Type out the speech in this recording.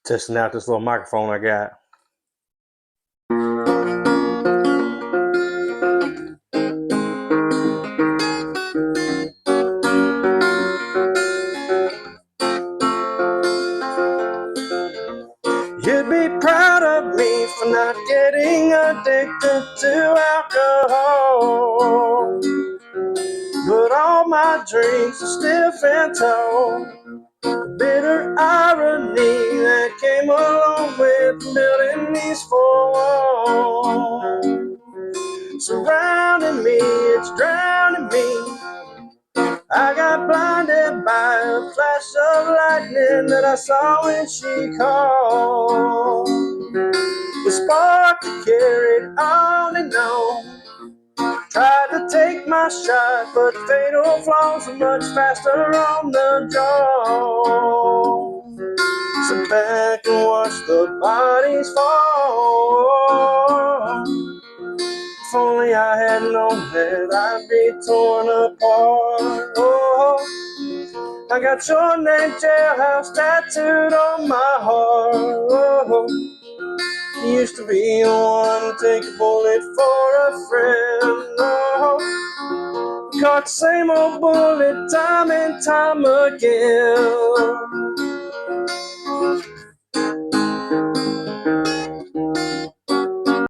Testing out this little microphone I got. You'd be proud of me for not getting addicted to alcohol, but all my drinks are stiff and tall. Bitter irony that came along with building these four walls. Surrounding me, it's drowning me. I got blinded by a flash of lightning that I saw when she called. The spark that carried on and on. Tried to take my shot, but fatal flaws are much faster on the draw. Sit back and watch the bodies fall. If only I had known that I'd be torn apart. Oh, I got your name, Jailhouse, tattooed on my heart. Oh, you used to be the one to take a bullet for a friend. Oh, caught the same old bullet time and time again.